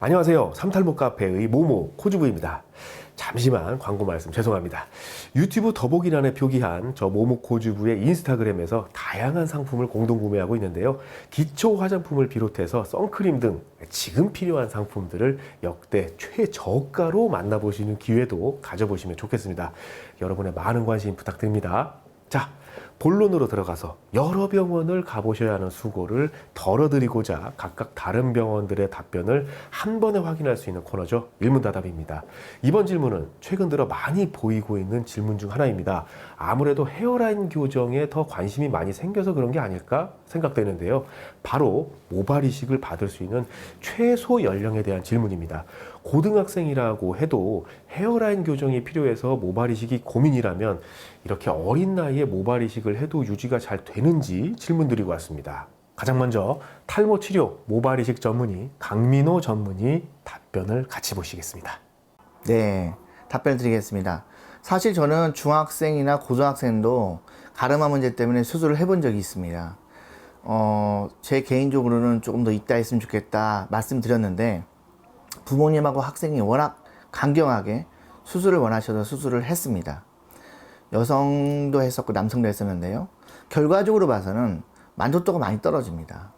안녕하세요. 삼탈모 카페의 모모 코주부입니다. 잠시만 광고 말씀 죄송합니다. 유튜브 더보기란에 표기한 저 모모 코주부의 인스타그램에서 다양한 상품을 공동 구매하고 있는데요. 기초 화장품을 비롯해서 선크림 등 지금 필요한 상품들을 역대 최저가로 만나보시는 기회도 가져보시면 좋겠습니다. 여러분의 많은 관심 부탁드립니다. 자, 본론으로 들어가서 여러 병원을 가보셔야 하는 수고를 덜어드리고자 각각 다른 병원들의 답변을 한 번에 확인할 수 있는 코너죠. 일문다답입니다. 이번 질문은 최근 들어 많이 보이고 있는 질문 중 하나입니다. 아무래도 헤어라인 교정에 더 관심이 많이 생겨서 그런 게 아닐까 생각되는데요. 바로 모발 이식을 받을 수 있는 최소 연령에 대한 질문입니다. 고등학생이라고 해도 헤어라인 교정이 필요해서 모발 이식이 고민이라면 이렇게 어린 나이에 모발 이식을 해도 유지가 잘 되는지 질문드리고 왔습니다. 가장 먼저 탈모 치료 모발 이식 전문의 강민호 전문의 답변을 같이 보시겠습니다. 네, 답변 드리겠습니다. 사실 저는 중학생이나 고등학생도 가르마 문제 때문에 수술을 해본 적이 있습니다. 제 개인적으로는 조금 더 있다 했으면 좋겠다 말씀드렸는데 부모님하고 학생이 워낙 강경하게 수술을 원하셔서 수술을 했습니다. 여성도 했었고 남성도 했었는데요. 결과적으로 봐서는 만족도가 많이 떨어집니다.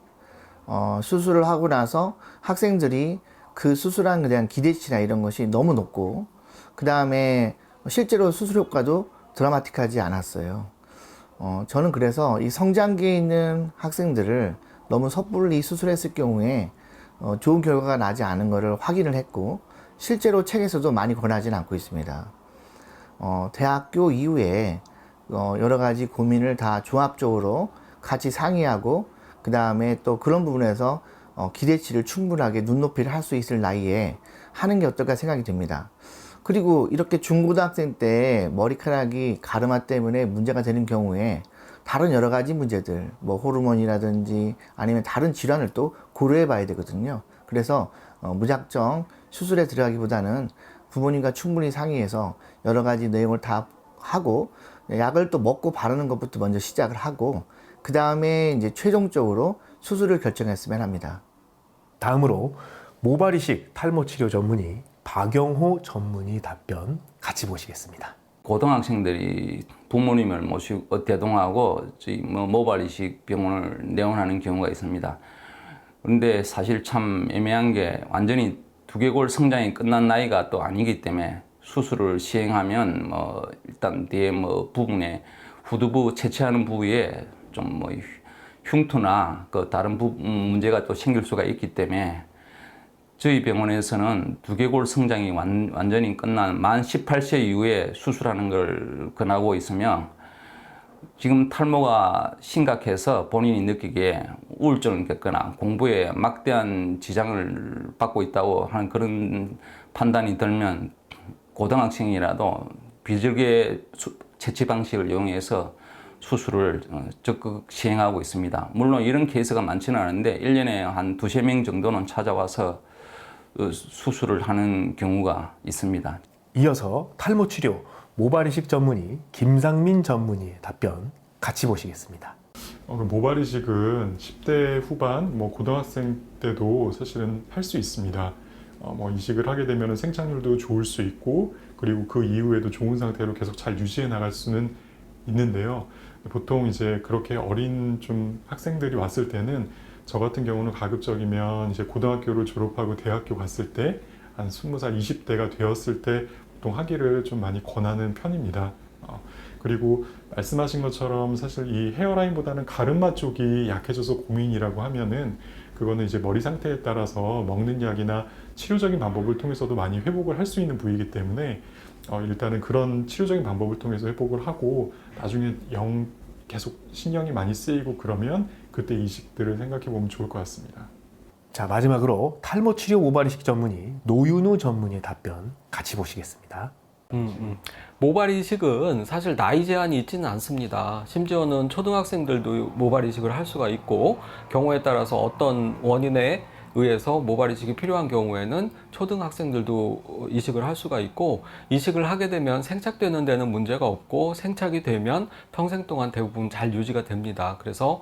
수술을 하고 나서 학생들이 그 수술한 것에 대한 기대치나 이런 것이 너무 높고 그 다음에 실제로 수술 효과도 드라마틱하지 않았어요. 저는 그래서 이 성장기에 있는 학생들을 너무 섣불리 수술했을 경우에 좋은 결과가 나지 않은 것을 확인을 했고 실제로 책에서도 많이 권하지는 않고 있습니다. 대학교 이후에 여러 가지 고민을 다 종합적으로 같이 상의하고 그 다음에 또 그런 부분에서 기대치를 충분하게 눈높이를 할 수 있을 나이에 하는 게 어떨까 생각이 듭니다. 그리고 이렇게 중고등학생 때 머리카락이 가르마 때문에 문제가 되는 경우에 다른 여러 가지 문제들, 뭐 호르몬이라든지 아니면 다른 질환을 또 고려해 봐야 되거든요. 그래서 무작정 수술에 들어가기보다는 부모님과 충분히 상의해서 여러 가지 내용을 다 하고 약을 또 먹고 바르는 것부터 먼저 시작을 하고 그 다음에 이제 최종적으로 수술을 결정했으면 합니다. 다음으로 모발 이식 탈모 치료 전문의 박영호 전문의 답변 같이 보시겠습니다. 고등학생들이 부모님을 모시고 대동하고 모발 이식 병원을 내원하는 경우가 있습니다. 그런데 사실 참 애매한 게 완전히 두개골 성장이 끝난 나이가 또 아니기 때문에 수술을 시행하면 일단 뒤에 부분에 후두부 채취하는 부위에 좀 흉터나 그 다른 문제가 또 생길 수가 있기 때문에 저희 병원에서는 두개골 성장이 완전히 끝난 만 18세 이후에 수술하는 걸 권하고 있으며 지금 탈모가 심각해서 본인이 느끼기에 우울증을 겪거나 공부에 막대한 지장을 받고 있다고 하는 그런 판단이 들면 고등학생이라도 비절개 채취 방식을 이용해서 수술을 적극 시행하고 있습니다. 물론 이런 케이스가 많지는 않은데 1년에 한 2~3명 정도는 찾아와서 수술을 하는 경우가 있습니다. 이어서 탈모 치료 모발 이식 전문의 김상민 전문의의 답변 같이 보시겠습니다. 모발 이식은 10대 후반, 고등학생 때도 사실은 할 수 있습니다. 이식을 하게 되면 생착률도 좋을 수 있고 그리고 그 이후에도 좋은 상태로 계속 잘 유지해 나갈 수는 있는데요. 보통 이제 그렇게 어린 좀 학생들이 왔을 때는 저 같은 경우는 가급적이면 이제 고등학교를 졸업하고 대학교 갔을 때 한 20살, 20대가 되었을 때 보통 하기를 좀 많이 권하는 편입니다. 그리고 말씀하신 것처럼 사실 이 헤어라인보다는 가르마 쪽이 약해져서 고민이라고 하면은 그거는 이제 머리 상태에 따라서 먹는 약이나 치료적인 방법을 통해서도 많이 회복을 할 수 있는 부위이기 때문에 일단은 그런 치료적인 방법을 통해서 회복을 하고 나중에 계속 신경이 많이 쓰이고 그러면 그때 이식들을 생각해 보면 좋을 것 같습니다. 자, 마지막으로 탈모 치료 모발 이식 전문의 노윤우 전문의의 답변 같이 보시겠습니다. 모발 이식은 사실 나이 제한이 있지는 않습니다. 심지어는 초등학생들도 모발 이식을 할 수가 있고 경우에 따라서 어떤 원인에 의해서 모발 이식이 필요한 경우에는 초등학생들도 이식을 할 수가 있고 이식을 하게 되면 생착되는 데는 문제가 없고 생착이 되면 평생 동안 대부분 잘 유지가 됩니다. 그래서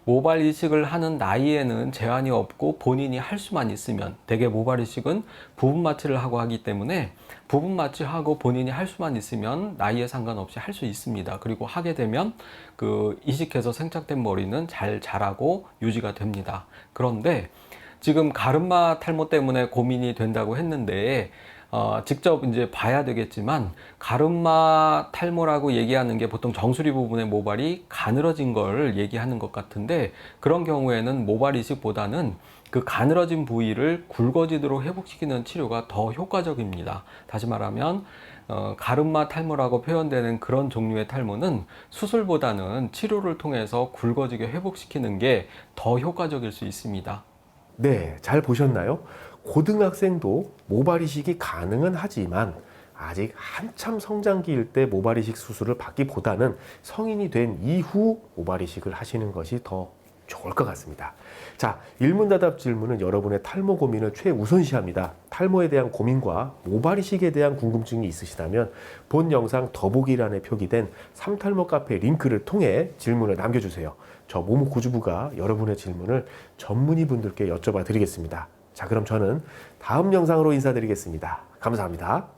모발 이식을 하는 나이에는 제한이 없고 본인이 할 수만 있으면, 대개 모발 이식은 부분 마취를 하고 하기 때문에 부분 마취하고 본인이 할 수만 있으면 나이에 상관없이 할 수 있습니다. 그리고 하게 되면 그 이식해서 생착된 머리는 잘 자라고 유지가 됩니다. 그런데 지금 가르마 탈모 때문에 고민이 된다고 했는데 직접 이제 봐야 되겠지만, 가르마 탈모라고 얘기하는 게 보통 정수리 부분의 모발이 가늘어진 걸 얘기하는 것 같은데, 그런 경우에는 모발 이식보다는 그 가늘어진 부위를 굵어지도록 회복시키는 치료가 더 효과적입니다. 다시 말하면 가르마 탈모라고 표현되는 그런 종류의 탈모는 수술보다는 치료를 통해서 굵어지게 회복시키는 게 더 효과적일 수 있습니다. 네, 잘 보셨나요? 고등학생도 모발 이식이 가능은 하지만 아직 한참 성장기일 때 모발 이식 수술을 받기보다는 성인이 된 이후 모발 이식을 하시는 것이 더 좋을 것 같습니다. 자, 일문다답 질문은 여러분의 탈모 고민을 최우선시합니다. 탈모에 대한 고민과 모발 이식에 대한 궁금증이 있으시다면 본 영상 더보기란에 표기된 3탈모 카페 링크를 통해 질문을 남겨주세요. 저 모모코주부가 여러분의 질문을 전문의분들께 여쭤봐 드리겠습니다. 자, 그럼 저는 다음 영상으로 인사드리겠습니다. 감사합니다.